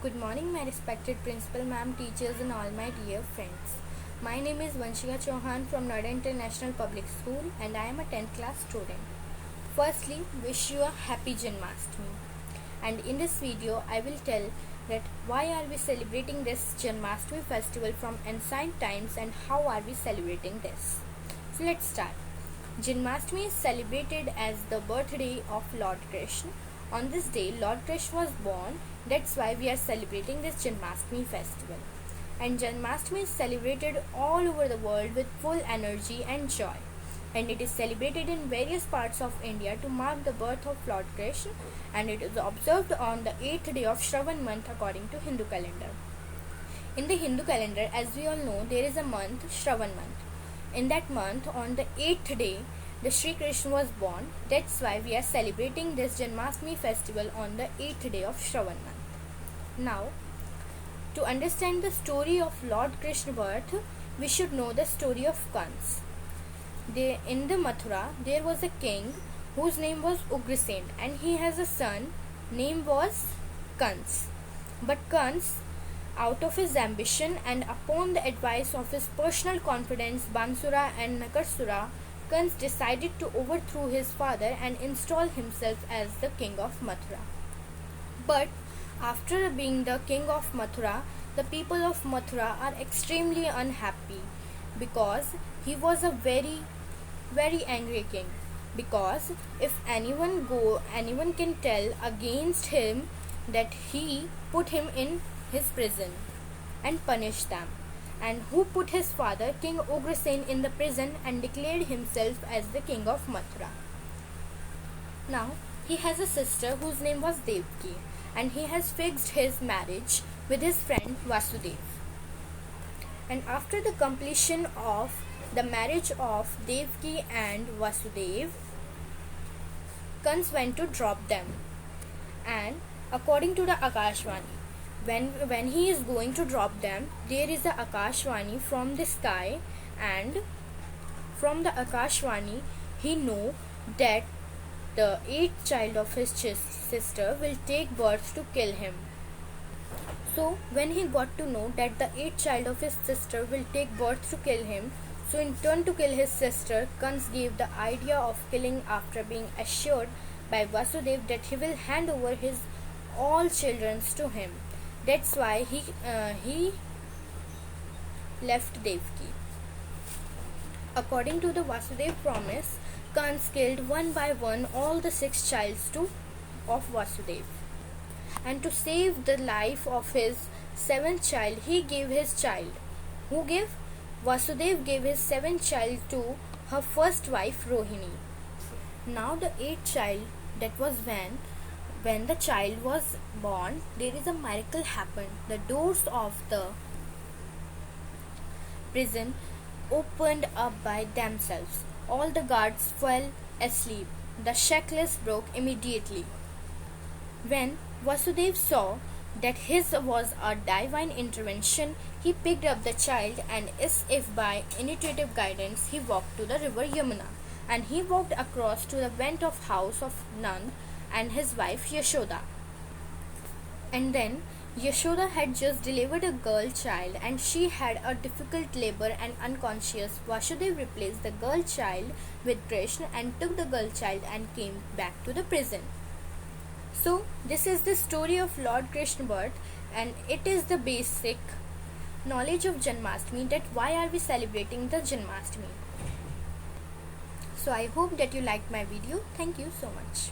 Good morning, my respected principal ma'am, teachers, and all my dear friends. My name is Vanshika Chauhan from Noida International Public School, and I am a 10th class student. Firstly, wish you a happy Janmashtami. And in this video, I will tell that why are we celebrating this Janmashtami festival from ancient times and how are we celebrating this. So let's start. Janmashtami is celebrated as the birthday of Lord Krishna. On this day, Lord Krishna was born. That's why we are celebrating this Janmashtami festival. And Janmashtami is celebrated all over the world with full energy and joy. And it is celebrated in various parts of India to mark the birth of Lord Krishna, and it is observed on the 8th day of Shravan month according to Hindu calendar. In the Hindu calendar, as we all know, there is a month, Shravan month. In that month, on the 8th day, the Sri Krishna was born. That's why we are celebrating this Janmashtami festival on the 8th day of Shravan month. Now, to understand the story of Lord Krishna birth, we should know the story of Kans. In the Mathura, there was a king whose name was Ugrasen, and he has a son, name was Kans. But Kans, out of his ambition and upon the advice of his personal confidants Bansura and Nakarsura, Kans decided to overthrow his father and install himself as the king of Mathura. But after being the king of Mathura, the people of Mathura are extremely unhappy because he was a very angry king. Because if anyone can tell against him that he put him in his prison and punished them. And who put his father, King Ugrasen, in the prison and declared himself as the king of Mathura. Now, he has a sister whose name was Devki, and he has fixed his marriage with his friend Vasudev. And after the completion of the marriage of Devki and Vasudev, Kans went to drop them. And according to the Akashvani, when he is going to drop them, there is a Akashvani from the sky, and from the Akashvani he know that the 8th child of his sister will take birth to kill him. So when he got to know that the 8th child of his sister will take birth to kill him, so in turn to kill his sister, Kans gave the idea of killing after being assured by Vasudev that he will hand over his all children to him. That's why he left Devki. According to the Vasudev promise, Kans killed one by one all the 6 childs of Vasudev. And to save the life of his 7th child, he gave his child. Who gave? Vasudev gave his 7th child to her first wife Rohini. Now the 8th child, that was when the child was born, there is a miracle happened. The doors of the prison opened up by themselves. All the guards fell asleep. The shackles broke immediately. When Vasudev saw that his was a divine intervention, he picked up the child, and as if by intuitive guidance, he walked to the river Yamuna, and he walked across to the went of house of Nand and his wife Yashoda. And then Yashoda had just delivered a girl child, and she had a difficult labor and unconscious. Vasudev replaced the girl child with Krishna and took the girl child and came back to the prison. So this is the story of Lord Krishna birth, and it is the basic knowledge of Janmashtami, that why are we celebrating the Janmashtami. So I hope that you liked my video. Thank you so much.